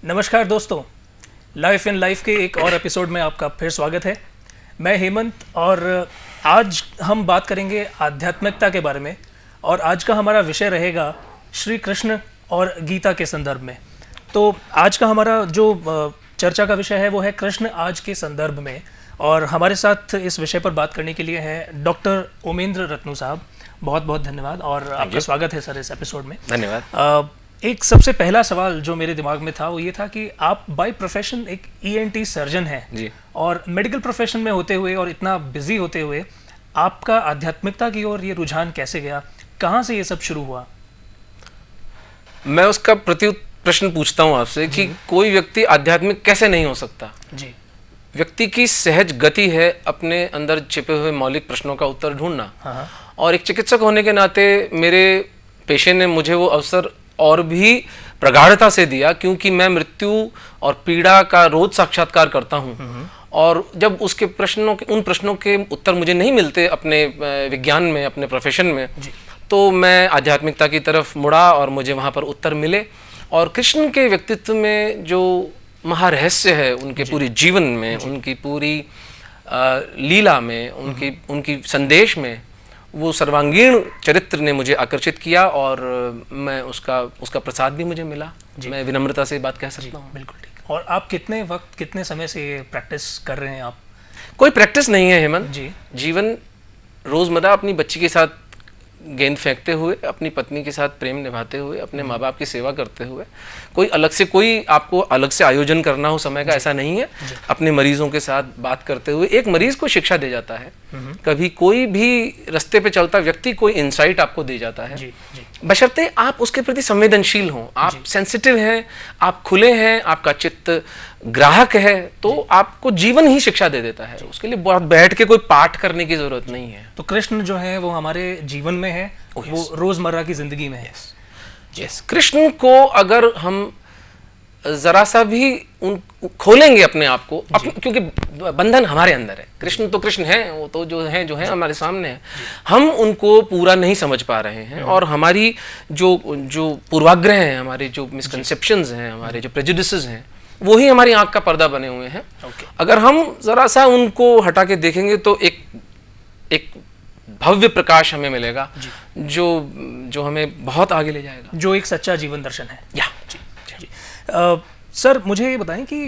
नमस्कार दोस्तों, life in life के एक और एपिसोड में आपका फिर स्वागत है। मैं हेमंत और आज हम बात करेंगे आध्यात्मिकता के बारे में और आज का हमारा विषय रहेगा श्री कृष्ण और गीता के संदर्भ में। तो आज का हमारा जो चर्चा का विषय है वो है कृष्ण आज के संदर्भ में, और हमारे साथ इस विषय पर बात करने के लिए हैं डॉक्टर उमेंद्र रत्नू साहब। बहुत बहुत धन्यवाद और आपका स्वागत है सर इस एपिसोड में। धन्यवाद। एक सबसे पहला सवाल जो मेरे दिमाग में था वो ये था कि आप बाय प्रोफेशन एक ENT सर्जन हैं जी। और मेडिकल प्रोफेशन में होते हुए और इतना बिजी होते हुए आपका आध्यात्मिकता की ओर ये रुझान कैसे गया, कहाँ से ये सब शुरू हुआ? मैं उसका प्रश्न पूछता हूँ आपसे कि कोई व्यक्ति आध्यात्मिक कैसे नहीं हो सकता। जी। व्यक्ति की सहज गति है अपने अंदर छिपे हुए मौलिक प्रश्नों का उत्तर ढूंढना। हाँ। और एक चिकित्सक होने के नाते मेरे पेशे ने मुझे वो अवसर और भी प्रगाढ़ता से दिया, क्योंकि मैं मृत्यु और पीड़ा का रोज साक्षात्कार करता हूँ। और जब उसके उन प्रश्नों के उत्तर मुझे नहीं मिलते अपने विज्ञान में, अपने प्रोफेशन में, तो मैं आध्यात्मिकता की तरफ मुड़ा और मुझे वहाँ पर उत्तर मिले। और कृष्ण के व्यक्तित्व में जो महारहस्य है, उनके पूरे जीवन में, उनकी पूरी लीला में, उनकी संदेश में, वो सर्वांगीण चरित्र ने मुझे आकर्षित किया और मैं उसका प्रसाद भी मुझे मिला। मैं विनम्रता से बात कह सकता हूँ। बिल्कुल ठीक। और आप कितने समय से ये प्रैक्टिस कर रहे हैं आप? कोई प्रैक्टिस नहीं है हेमंत जी। जीवन रोजमर्रा अपनी बच्ची के साथ गेंद फेंकते हुए, अपनी पत्नी के साथ प्रेम निभाते हुए, अपने माँ बाप की सेवा करते हुए, कोई आपको अलग से आयोजन करना हो समय का, ऐसा नहीं है। अपने मरीजों के साथ बात करते हुए एक मरीज को शिक्षा दे जाता है। कभी कोई भी रास्ते पे चलता व्यक्ति कोई इंसाइट आपको दे जाता है, बशर्ते आप उसके प्रति संवेदनशील हों, आप सेंसिटिव हैं, आप खुले हैं, आपका चित्त ग्राहक है, तो आपको जीवन ही शिक्षा दे देता है। उसके लिए बहुत बैठ के कोई पाठ करने की जरूरत नहीं है। तो कृष्ण जो है वो हमारे जीवन में है, वो रोजमर्रा की जिंदगी में है। यस। कृष्ण को अगर हम जरा सा भी खोलेंगे अपने आप को, क्योंकि बंधन हमारे अंदर है। कृष्ण तो कृष्ण है, वो तो जो है हमारे सामने है, हम उनको पूरा नहीं समझ पा रहे हैं। और हमारी जो पूर्वाग्रह हैं, हमारे जो मिसकंसेप्शंस हैं, हमारे जो प्रेजुडिसेस हैं, वो ही हमारी आंख का पर्दा बने हुए हैं। अगर हम जरा सा उनको हटा के देखेंगे तो एक भव्य प्रकाश हमें मिलेगा जो हमें बहुत आगे ले जाएगा, जो एक सच्चा जीवन दर्शन है। या सर मुझे ये बताएं कि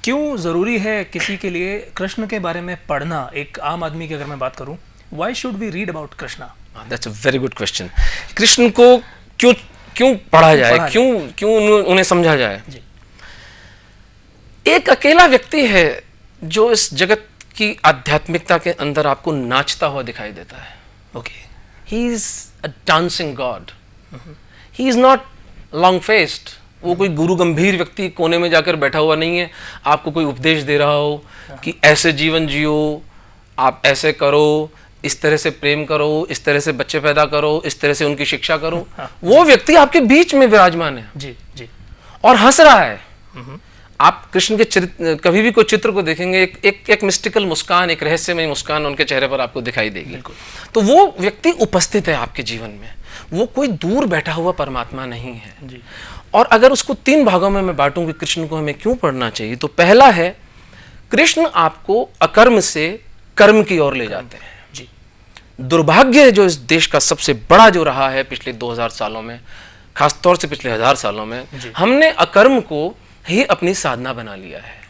क्यों ज़रूरी है किसी के लिए कृष्ण के बारे में पढ़ना? एक आम आदमी की अगर मैं बात करूं, why should we read about Krishna? That's a very good question. Krishna को क्यों पढ़ा जाए, क्यों उन्हें समझा जाए? एक अकेला व्यक्ति है जो इस जगत की आध्यात्मिकता के अंदर आपको नाचता हुआ दिखाई देता है। Okay, he is a dancing God. He is not long faced. वो कोई गुरु गंभीर व्यक्ति कोने में जाकर बैठा हुआ नहीं है, आपको कोई उपदेश दे रहा हो कि ऐसे जीवन जियो, आप ऐसे करो, इस तरह से प्रेम करो, इस तरह से बच्चे पैदा करो, इस तरह से उनकी शिक्षा करो। वो व्यक्ति आपके बीच में विराजमान है जी जी, और हंस रहा है। आप कृष्ण के कभी भी कोई चित्र को देखेंगे, एक मिस्टिकल मुस्कान, एक रहस्यमय मुस्कान उनके चेहरे पर आपको दिखाई देगी। तो वो व्यक्ति उपस्थित है आपके जीवन में, वो कोई दूर बैठा हुआ परमात्मा नहीं है जी। और अगर उसको 3 भागों में मैं बांटूं कि कृष्ण को हमें क्यों पढ़ना चाहिए, तो पहला है, कृष्ण आपको अकर्म से कर्म की ओर ले जाते हैं जी। दुर्भाग्य जो इस देश का सबसे बड़ा जो रहा है पिछले 2000 सालों में, खासतौर से पिछले 1000 सालों में, हमने अकर्म को ही अपनी साधना बना लिया है।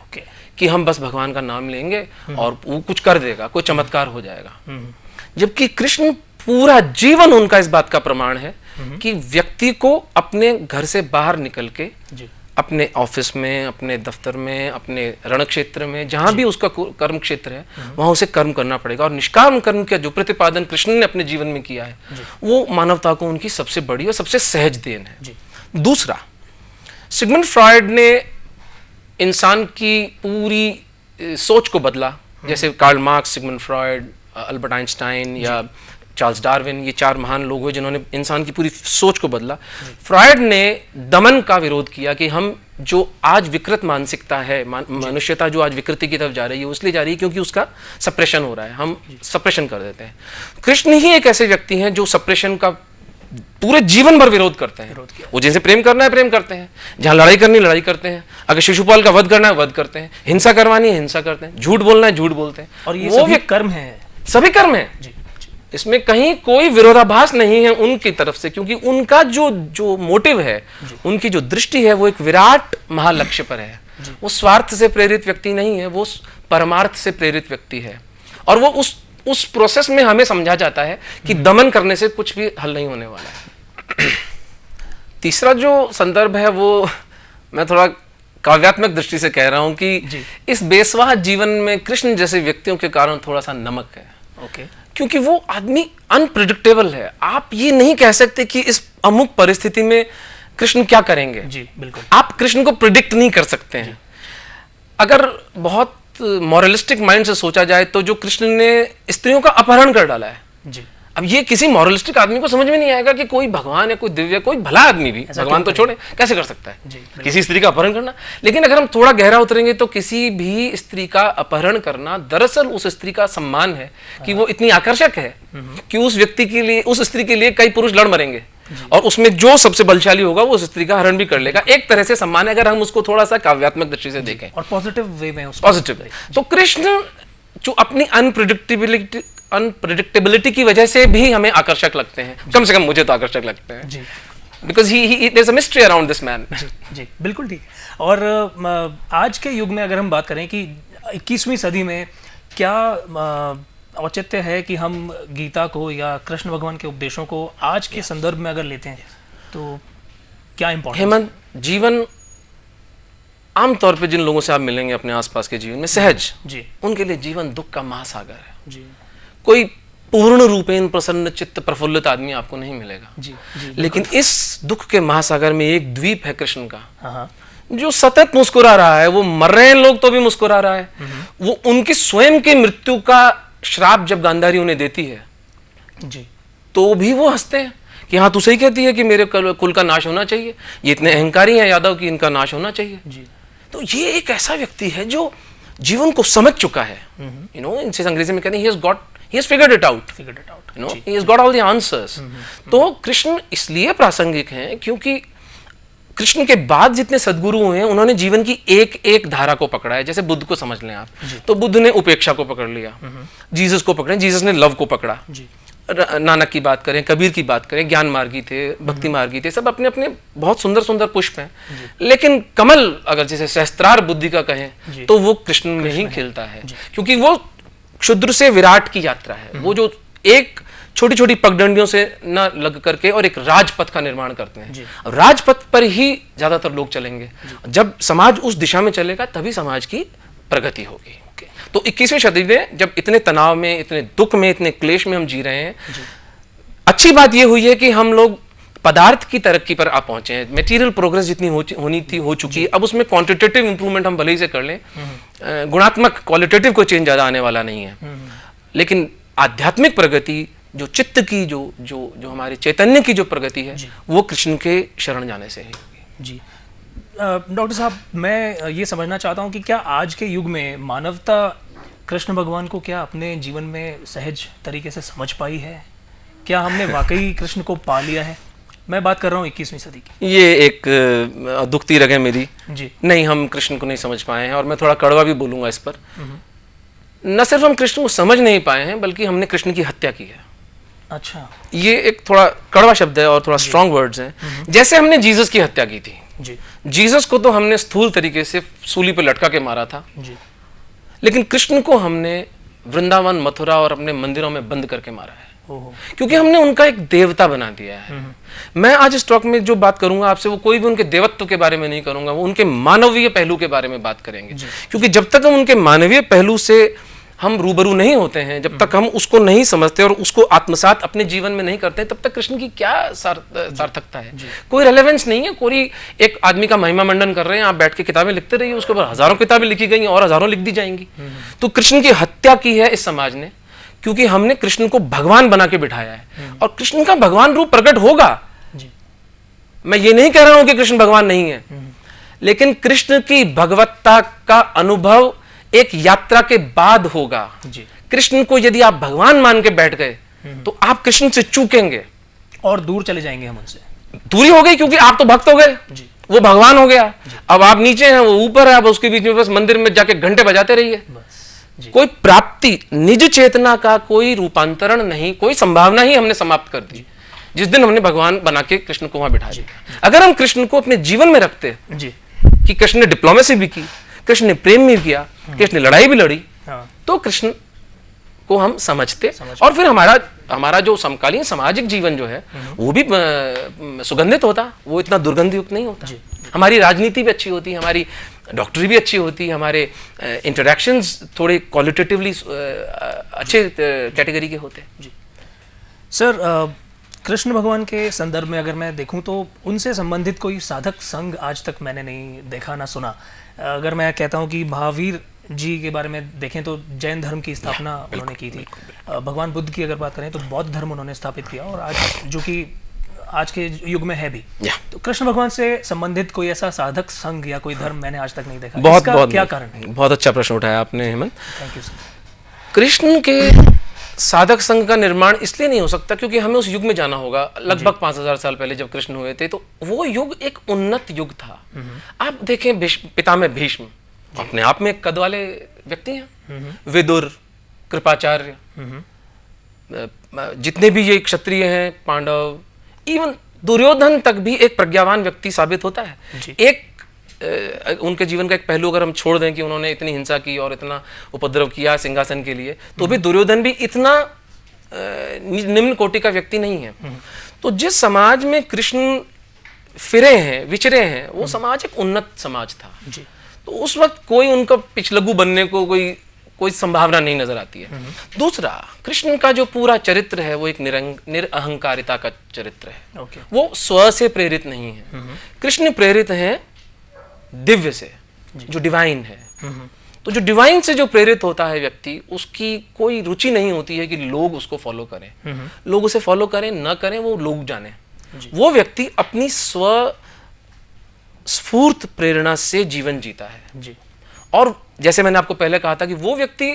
कि हम बस भगवान का नाम लेंगे और वो कुछ कर देगा, कोई चमत्कार हो जाएगा। जबकि कृष्ण पूरा जीवन उनका इस बात का प्रमाण है कि व्यक्ति को अपने घर से बाहर निकल के अपने ऑफिस में, अपने दफ्तर में, अपने रण क्षेत्र में, जहां भी उसका कर्म क्षेत्र है, वहां उसे कर्म करना पड़ेगा। और निष्काम कर्म का जो प्रतिपादन कृष्ण ने अपने जीवन में किया है, वो मानवता को उनकी सबसे बड़ी और सबसे सहज देन है। दूसरा, सिगमंड फ्रॉयड ने इंसान की पूरी सोच को बदला। जैसे Karl Marx, Sigmund Freud, Albert Einstein या चार्ल्स डार्विन, ये 4 महान लोग हुए जिन्होंने इंसान की पूरी सोच को बदला। फ्रॉयड ने दमन का विरोध किया कि हम जो आज विकृत मानसिकता है, मनुष्यता जो आज विकृति की तरफ जा रही है, वो इसलिए जा रही है क्योंकि उसका सप्रेशन हो रहा है, हम सप्रेशन कर देते हैं। कृष्ण ही एक ऐसे व्यक्ति हैं जो सप्रेशन का पूरे जीवन भर विरोध करते हैं। विरोध किया। वो जिनसे प्रेम करना है प्रेम करते हैं, जहां लड़ाई करनी लड़ाई करते हैं, अगर शिशुपाल का वध करना है वध करते हैं, हिंसा करवानी है हिंसा करते हैं, झूठ बोलना है झूठ बोलते हैं। और ये वो सभी कर्म है। सभी कर्म है, इसमें कहीं कोई विरोधाभास नहीं है उनकी तरफ से, क्योंकि उनका जो मोटिव है, उनकी जो दृष्टि है वो एक विराट महालक्ष्य पर है। वो स्वार्थ से प्रेरित व्यक्ति नहीं है, वो परमार्थ से प्रेरित व्यक्ति है। और वो उस प्रोसेस में हमें समझा जाता है कि दमन करने से कुछ भी हल नहीं होने वाला है। तीसरा जो संदर्भ है वो मैं थोड़ा काव्यात्मक दृष्टि से कह रहा हूं कि इस बेस्वाह जीवन में कृष्ण जैसे व्यक्तियों के कारण थोड़ा सा नमक है। ओके। क्योंकि वो आदमी अनप्रिडिक्टेबल है। आप ये नहीं कह सकते कि इस अमुक परिस्थिति में कृष्ण क्या करेंगे। जी बिल्कुल। आप कृष्ण को प्रिडिक्ट नहीं कर सकते हैं। अगर बहुत मॉरलिस्टिक माइंड से सोचा जाए तो जो कृष्ण ने स्त्रियों का अपहरण कर डाला है जी, अब ये किसी मॉरलिस्टिक आदमी को समझ में नहीं आएगा कि कोई भगवान है, कोई दिव्य, कोई भला आदमी भी भगवान तो छोड़े कैसे कर सकता है किसी स्त्री का अपहरण करना। लेकिन अगर हम थोड़ा गहरा उतरेंगे तो किसी भी स्त्री का अपहरण करना दरअसल उस स्त्री का सम्मान है कि वो इतनी आकर्षक है कि उस व्यक्ति के लिए, उस स्त्री के लिए कई पुरुष लड़ मरेंगे और उसमें जो सबसे बलशाली होगा वो उस स्त्री का हरण भी कर लेगा। एक तरह से सम्मान है अगर हम उसको थोड़ा सा काव्यात्मक दृष्टि से देखें और पॉजिटिव वे में पॉजिटिव। तो कृष्ण जो अपनी अनप्रिडिक्टेबिलिटी की वजह से भी हमें आकर्षक लगते हैं, कम से कम मुझे तो आकर्षक लगते हैं, because there is a mystery around this man. जी बिल्कुल ठीक। और आज के युग में अगर हम बात करें कि 21वीं सदी में क्या औचित्य है कि हम गीता को या कृष्ण भगवान के उपदेशों को आज के संदर्भ में अगर लेते हैं तो क्या इंपॉर्टेंट? हेमंत, जीवन आमतौर पे जिन लोगों से आप मिलेंगे अपने आसपास के जीवन में सहज जी, उनके लिए जीवन दुख का महासागर है जी। कोई पूर्ण रूपेण प्रसन्न चित्त प्रफुल्लित आदमी आपको नहीं मिलेगा जी, जी, लेकिन इस दुख के महासागर में एक द्वीप है कृष्ण का, हाँ, जो सतत मुस्कुरा रहा है। वो मर रहे हैं लोग तो भी मुस्कुरा रहा है। वो उनकी स्वयं की मृत्यु का श्राप जब गांधारी उन्हें देती है जी, तो भी वो हंसते हैं कि हाँ तू सही कहती है कि मेरे कुल का नाश होना चाहिए, ये इतने अहंकारी हैं यादव कि इनका नाश होना चाहिए जी। तो ये एक ऐसा व्यक्ति है जो जीवन को समझ चुका है। यू नो, इनसे अंग्रेजी में कहते हैं he has figured it out, you know, he has got all the answers। तो कृष्ण इसलिए प्रासंगिक हैं क्योंकि कृष्ण के बाद जितने सद्गुरु हुए हैं उन्होंने जीवन की एक एक धारा को पकड़ा है। जैसे बुद्ध को समझ लें आप, तो बुद्ध ने उपेक्षा को पकड़ लिया, जीसस को पकड़े, जीसस ने लव को पकड़ा, नानक की बात करें, कबीर की बात करें, ज्ञान मार्गी थे, भक्ति मार्गी थे, सब अपने अपने बहुत सुंदर सुंदर पुष्प हैं। लेकिन कमल अगर जैसे सहस्त्रार बुद्धि का कहें तो वो कृष्ण में ही खिलता है, क्योंकि वो क्षुद्र से विराट की यात्रा है। वो जो एक छोटी छोटी पगडंडियों से न लग करके और एक राजपथ का निर्माण करते हैं। राजपथ पर ही ज्यादातर लोग चलेंगे। जब समाज उस दिशा में चलेगा तभी समाज की प्रगति होगी। तो 21वीं सदी में जब इतने तनाव में, इतने दुख में, इतने क्लेश में हम जी रहे हैं, अच्छी बात यह हुई है कि हम लोग पदार्थ की तरक्की पर आ पहुंचे हैं। मटेरियल प्रोग्रेस जितनी होनी थी हो चुकी है। अब उसमें क्वांटिटेटिव इंप्रूवमेंट हम भले ही से कर लें, गुणात्मक क्वालिटेटिव कोई चेंज ज्यादा आने वाला नहीं है। लेकिन आध्यात्मिक प्रगति, जो चित्त की, जो हमारे चैतन्य की जो प्रगति है, वो कृष्ण के शरण जाने से ही होगी। जी डॉक्टर साहब, मैं ये समझना चाहता हूँ कि क्या आज के युग में मानवता कृष्ण भगवान को क्या अपने जीवन में सहज तरीके से समझ पाई है? क्या हमने वाकई कृष्ण को पा लिया है? मैं बात कर रहा हूँ 21वीं सदी की। ये एक दुखती रग है मेरी जी। नहीं, हम कृष्ण को नहीं समझ पाए हैं, और मैं थोड़ा कड़वा भी बोलूंगा इस पर। न सिर्फ हम कृष्ण को समझ नहीं पाए हैं, बल्कि हमने कृष्ण की हत्या की है। अच्छा। ये एक थोड़ा कड़वा शब्द है और थोड़ा स्ट्रॉन्ग वर्ड्स हैं। जैसे हमने जीसस की हत्या की थी। जी। जीसस को तो हमने स्थूल तरीके से सूली पर लटका के मारा था। जी। लेकिन कृष्ण को हमने वृंदावन, मथुरा और अपने मंदिरों में बंद करके मारा है, क्योंकि हमने उनका एक देवता बना दिया है। मैं आज इस टॉक में जो बात करूंगा आपसे, वो कोई भी उनके देवत्व के बारे में नहीं करूंगा, वो उनके मानवीय पहलू के बारे में बात करेंगे। क्योंकि जब तक हम उनके मानवीय पहलू से हम रूबरू नहीं होते हैं, जब तक हम उसको नहीं समझते और उसको आत्मसात अपने जीवन में नहीं करते, तब तक कृष्ण की क्या सार्थकता है? कोई रेलेवेंस नहीं है। कोई एक आदमी का महिमा मंडन कर रहे हैं, आप बैठ के किताबें लिखते रहिए, उसके ऊपर हजारों किताबें लिखी गई और हजारों लिख दी जाएंगी। तो कृष्ण की हत्या की है इस समाज ने, क्योंकि हमने कृष्ण को भगवान बना के बिठाया है। और कृष्ण का भगवान रूप प्रकट होगा। मैं ये नहीं कह रहा हूं कि कृष्ण भगवान नहीं है, लेकिन कृष्ण की भगवत्ता का अनुभव एक यात्रा के बाद होगा। कृष्ण को यदि आप भगवान मान के बैठ गए तो आप कृष्ण से चूकेंगे। और दूर चले जाएंगे हम उनसे। दूरी हो गई क्योंकि आप तो भक्त हो गए, जी। वो भगवान हो गया। अब आप नीचे हैं, वो ऊपर है, अब उसके बीच में बस मंदिर में जाके घंटे बजाते रहिए। बस जी। कोई प्राप्ति, निज चेतना का कोई रूपांतरण नहीं, कोई संभावना ही हमने समाप्त कर दी जिस दिन हमने भगवान बना के कृष्ण को वहां बिठा दिया। अगर हम कृष्ण को अपने जीवन में रखते जी। कि कृष्ण ने डिप्लोमेसी भी की, कृष्ण ने प्रेम भी किया, कृष्ण ने लड़ाई भी लड़ी, हाँ। तो कृष्ण को हम समझते और फिर हमारा जो समकालीन सामाजिक जीवन जो है वो भी सुगंधित होता, वो इतना दुर्गंध युक्त नहीं होता। हमारी राजनीति भी अच्छी होती, हमारी डॉक्टरी भी अच्छी होती, हमारे इंटरेक्शंस थोड़े क्वालिटेटिवली अच्छे कैटेगरी के होते। जी सर, कृष्ण भगवान के संदर्भ में अगर मैं देखूं तो उनसे संबंधित कोई साधक संघ आज तक मैंने नहीं देखा ना सुना। अगर मैं कहता हूं कि महावीर जी के बारे में देखें तो जैन धर्म की स्थापना उन्होंने की थी। भगवान बुद्ध की अगर बात करें तो बौद्ध धर्म उन्होंने स्थापित किया, और आज जो कि आज के युग में है भी। तो कृष्ण भगवान से संबंधित कोई ऐसा साधक संघ या कोई धर्म मैंने आज तक नहीं देखा। इसका क्या कारण है? बहुत अच्छा प्रश्न उठाया आपने Hemant. Thank you sir. Krishna के साधक संघ का निर्माण इसलिए नहीं हो सकता क्योंकि हमें उस युग में जाना होगा। लगभग 5000 साल पहले जब कृष्ण हुए थे तो वो युग एक उन्नत युग था। आप देखें पितामह भीष्म अपने आप में एक कद वाले व्यक्ति हैं। विदुर, कृपाचार्य, जितने भी ये क्षत्रिय हैं, पांडव, इवन दुर्योधन तक भी एक प्रज्ञावान व्यक्ति साबित होता है। एक उनके जीवन का एक पहलू अगर हम छोड़ दें कि उन्होंने इतनी हिंसा की और इतना उपद्रव किया सिंहासन के लिए, तो भी दुर्योधन भी इतना निम्न कोटि का व्यक्ति नहीं है। तो जिस समाज में कृष्ण फिरे हैं, विचरे हैं, वो समाज एक उन्नत समाज था। तो उस वक्त कोई उनका पिछलग्गू बनने को कोई संभावना नहीं नजर आती है। दूसरा, कृष्ण का जो पूरा चरित्र है वो एक निरअहंकारिता का चरित्र है। वो स्व से प्रेरित नहीं है। कृष्ण प्रेरित है दिव्य से, जो डिवाइन है। तो जो डिवाइन से जो प्रेरित होता है व्यक्ति, उसकी कोई रुचि नहीं होती है कि लोग उसको फॉलो करें। लोग उसे फॉलो करें न करें वो लोग जाने। वो व्यक्ति अपनी स्फूर्त प्रेरणा से जीवन जीता है जी। और जैसे मैंने आपको पहले कहा था कि वो व्यक्ति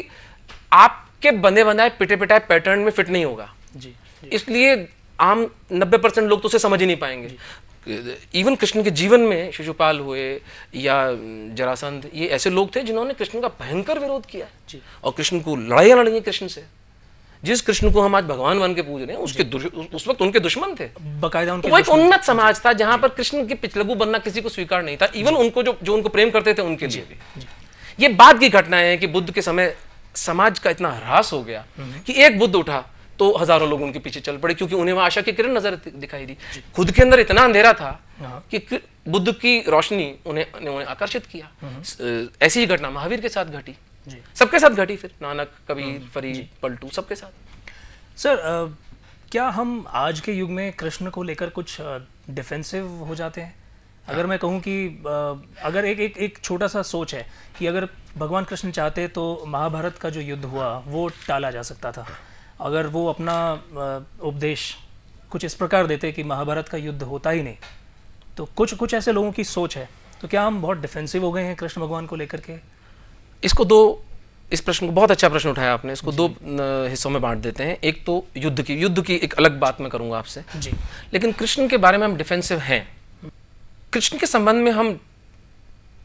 आपके बंधे बनाए पिटे पिटाए पैटर्न में फिट नहीं होगा जी। इसलिए आम 90% लोग तो उसे समझ ही नहीं पाएंगे। इवन कृष्ण के जीवन में शिशुपाल हुए या जरासंध, ये ऐसे लोग थे जिन्होंने कृष्ण का भयंकर विरोध किया जी। और कृष्ण को लड़ाइयां लड़ी कृष्ण से। जिस कृष्ण को हम आज भगवान बन के पूज रहे हैं, उस वक्त उनके दुश्मन थे बकायदा। वो एक उन्नत समाज था जहां पर कृष्ण की पिछलग्गू बनना किसी को स्वीकार नहीं था। इवन उनको जो उनको प्रेम करते थे उनके लिए भी। ये बात की घटना है कि बुद्ध के समय समाज का इतना ह्रास हो गया कि एक बुद्ध उठा तो हजारों लोग उनके पीछे चल पड़े, क्योंकि उन्हें वहां आशा की किरण नजर दिखाई दी। खुद के अंदर इतना अंधेरा था कि बुद्ध की रोशनी उन्हें आकर्षित किया। ऐसी ही घटना महावीर के साथ घटी, सबके साथ घटी, फिर नानक, कबीर, फरीद, पलटू, सबके साथ। सर, क्या हम आज के युग में कृष्ण को लेकर कुछ डिफेंसिव हो जाते हैं? अगर मैं कहूँ कि अगर एक छोटा सा सोच है कि अगर भगवान कृष्ण चाहते तो महाभारत का जो युद्ध हुआ वो टाला जा सकता था। अगर वो अपना उपदेश कुछ इस प्रकार देते कि महाभारत का युद्ध होता ही नहीं, तो कुछ ऐसे लोगों की सोच है। तो क्या हम बहुत डिफेंसिव हो गए हैं कृष्ण भगवान को लेकर के? इस प्रश्न को बहुत अच्छा प्रश्न उठाया आपने। इसको दो हिस्सों में बांट देते हैं। एक तो युद्ध की एक अलग बात मैं करूंगा आपसे जी। लेकिन कृष्ण के बारे में हम डिफेंसिव हैं। कृष्ण के संबंध में हम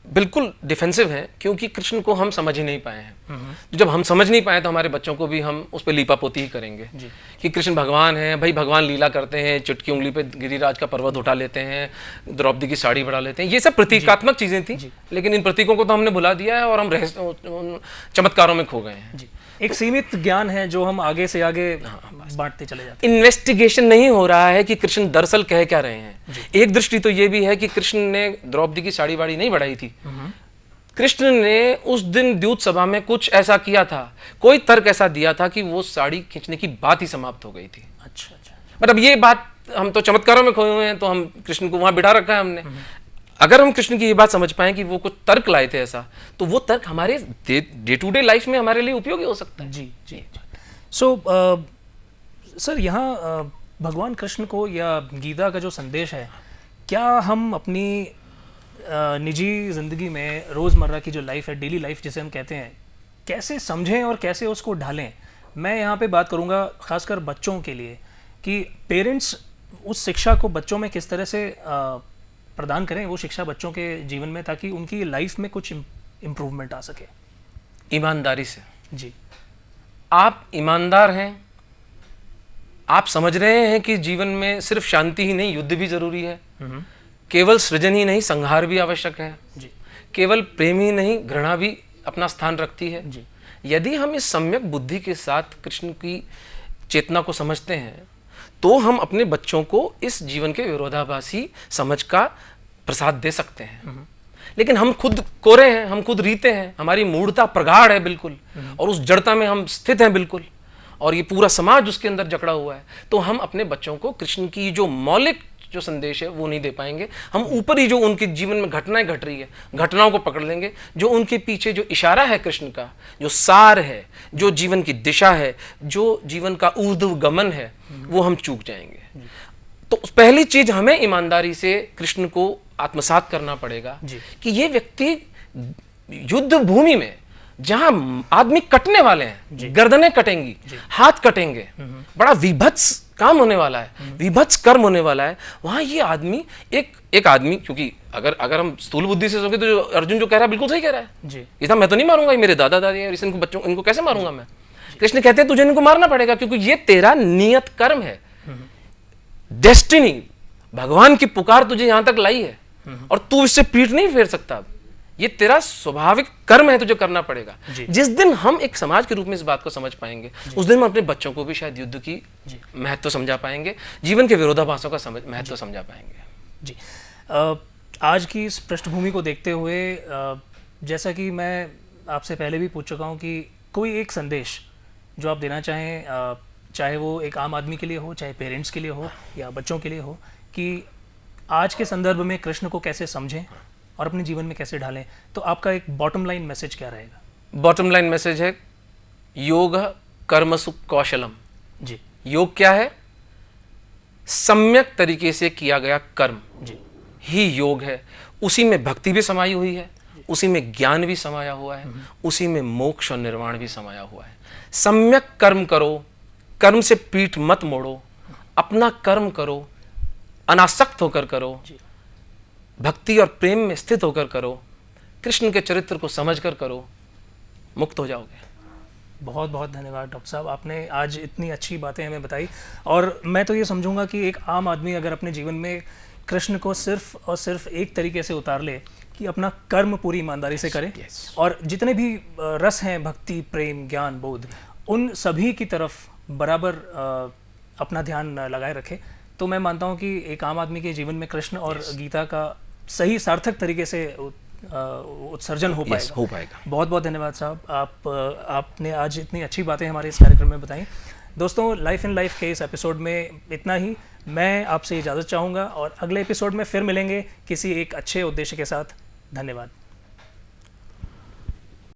बिल्कुल डिफेंसिव हैं क्योंकि कृष्ण को हम समझ ही नहीं पाए हैं। जब हम समझ नहीं पाए तो हमारे बच्चों को भी हम उस पर लीपापोती ही करेंगे कि कृष्ण भगवान है। भाई भगवान लीला करते हैं, चुटकी उंगली पे गिरिराज का पर्वत उठा लेते हैं, द्रौपदी की साड़ी बढ़ा लेते हैं। ये सब प्रतीकात्मक चीजें थी, लेकिन इन प्रतीकों को तो हमने भुला दिया है और हम चमत्कारों में खो गए हैं। एक सीमित ज्ञान है जो हम आगे से आगे बांटते चले जाते हैं। इन्वेस्टिगेशन नहीं हो रहा है कि कृष्ण दरअसल कह क्या रहे हैं। एक दृष्टि तो ये भी है कि कृष्ण ने द्रौपदी की साड़ी वाड़ी नहीं बढ़ाई थी। कृष्ण ने उस दिन द्यूत सभा में कुछ ऐसा किया था, कोई तर्क ऐसा दिया था कि वो साड़ी खींचने की बात ही समाप्त हो गई थी। अच्छा। मतलब ये बात, हम तो चमत्कारों में खोए हुए हैं, तो हम कृष्ण को वहां बिठा रखा है हमने। अगर हम कृष्ण की ये बात समझ पाए कि वो कुछ तर्क लाए थे ऐसा, तो वो तर्क हमारे डे टू डे लाइफ में हमारे लिए उपयोगी हो सकता है। जी। सो सर, यहाँ भगवान कृष्ण को या गीता का जो संदेश है, क्या हम अपनी निजी जिंदगी में रोज़मर्रा की जो लाइफ है, डेली लाइफ जिसे हम कहते हैं, कैसे समझें और कैसे उसको ढालें? मैं यहाँ पे बात करूँगा खासकर बच्चों के लिए कि पेरेंट्स उस शिक्षा को बच्चों में किस तरह से प्रदान करें, वो शिक्षा बच्चों के जीवन में, ताकि उनकी लाइफ में कुछ इम्प्रूवमेंट आ सके? ईमानदारी से। जी। आप ईमानदार हैं, आप समझ रहे हैं कि जीवन में सिर्फ शांति ही नहीं, युद्ध भी जरूरी है। केवल सृजन ही नहीं, संहार भी आवश्यक है। जी। केवल प्रेम ही नहीं, घृणा भी अपना स्थान रखती है। जी। यदि हम इस सम्यक बुद्धि के साथ कृष्ण की चेतना को समझते हैं, तो हम अपने बच्चों को इस जीवन के विरोधाभासी समझ का प्रसाद दे सकते हैं। लेकिन हम खुद कोरे हैं, हम खुद रीते हैं, हमारी मूढ़ता प्रगाढ़ है बिल्कुल, और उस जड़ता में हम स्थित हैं बिल्कुल, और ये पूरा समाज उसके अंदर जकड़ा हुआ है। तो हम अपने बच्चों को कृष्ण की जो मौलिक जो संदेश है वो नहीं दे पाएंगे। हम ऊपर ही जो उनके जीवन में घटनाएं घट रही है, घटनाओं को पकड़ लेंगे। जो उनके पीछे जो इशारा है कृष्ण का, जो सार है, जो जीवन की दिशा है, जो जीवन का ऊर्ध्व गमन है, वो हम चूक जाएंगे। तो पहली चीज हमें ईमानदारी से कृष्ण को आत्मसात करना पड़ेगा कि ये व्यक्ति युद्ध भूमि में जहां आदमी कटने वाले हैं, गर्दनें कटेंगी, हाथ कटेंगे, बड़ा विभत्स काम होने वाला है, विभत्स कर्म होने वाला है, वहां ये आदमी एक आदमी, क्योंकि अगर हम स्थूल बुद्धि से सोचे तो जो अर्जुन जो कह रहा है बिल्कुल सही कह रहा है जी। इतना मैं तो नहीं मारूंगा, ये मेरे दादा दादी है, इनको बच्चों इनको कैसे मारूंगा मैं? कृष्ण कहते हैं तुझे इनको मारना पड़ेगा, क्योंकि ये तेरा नियत कर्म है, डेस्टिनी, भगवान की पुकार तुझे यहां तक लाई है, और तू इससे पीठ नहीं फेर सकता। अब ये तेरा स्वाभाविक कर्म है, तुझे करना पड़ेगा। जिस दिन हम एक समाज के रूप में इस बात को समझ पाएंगे, उस दिन हम अपने बच्चों को भी शायद युद्ध की महत्व समझा पाएंगे, जीवन के विरोधाभासों का महत्व समझा पाएंगे। जी। आज की इस पृष्ठभूमि को देखते हुए, जैसा कि मैं आपसे पहले भी पूछ चुका हूँ कि कोई एक संदेश जो आप देना चाहें, चाहे वो एक आम आदमी के लिए हो, चाहे पेरेंट्स के लिए हो, या बच्चों के लिए हो, कि आज के संदर्भ में कृष्ण को कैसे समझें और अपने जीवन में कैसे ढालें, तो आपका एक बॉटम लाइन मैसेज क्या रहेगा? बॉटम लाइन मैसेज है योग कर्मसु कौशलम। जी। योग क्या है? सम्यक तरीके से किया गया कर्म जी ही योग है। उसी में भक्ति भी समाई हुई है, उसी में ज्ञान भी समाया हुआ है, उसी में मोक्ष और निर्वाण भी समाया हुआ है। सम्यक कर्म करो, कर्म से पीठ मत मोड़ो, अपना कर्म करो, अनासक्त होकर करो, भक्ति और प्रेम में स्थित होकर करो, कृष्ण के चरित्र को समझकर करो, मुक्त हो जाओगे। बहुत बहुत धन्यवाद डॉक्टर साहब, आपने आज इतनी अच्छी बातें हमें बताई। और मैं तो ये समझूंगा कि एक आम आदमी अगर अपने जीवन में कृष्ण को सिर्फ और सिर्फ एक तरीके से उतार ले कि अपना कर्म पूरी ईमानदारी से करे, और जितने भी रस हैं, भक्ति, प्रेम, ज्ञान, बोध, उन सभी की तरफ बराबर अपना ध्यान लगाए रखे, तो मैं मानता हूँ कि एक आम आदमी के जीवन में कृष्ण और गीता का सही सार्थक तरीके से उत्सर्जन हो पाएगा। बहुत बहुत धन्यवाद साहब, आपने आज इतनी अच्छी बातें हमारे इस कार्यक्रम में बताई। दोस्तों, लाइफ इन लाइफ के इस एपिसोड में इतना ही। मैं आपसे इजाज़त चाहूँगा और अगले एपिसोड में फिर मिलेंगे किसी एक अच्छे उद्देश्य के साथ। धन्यवाद।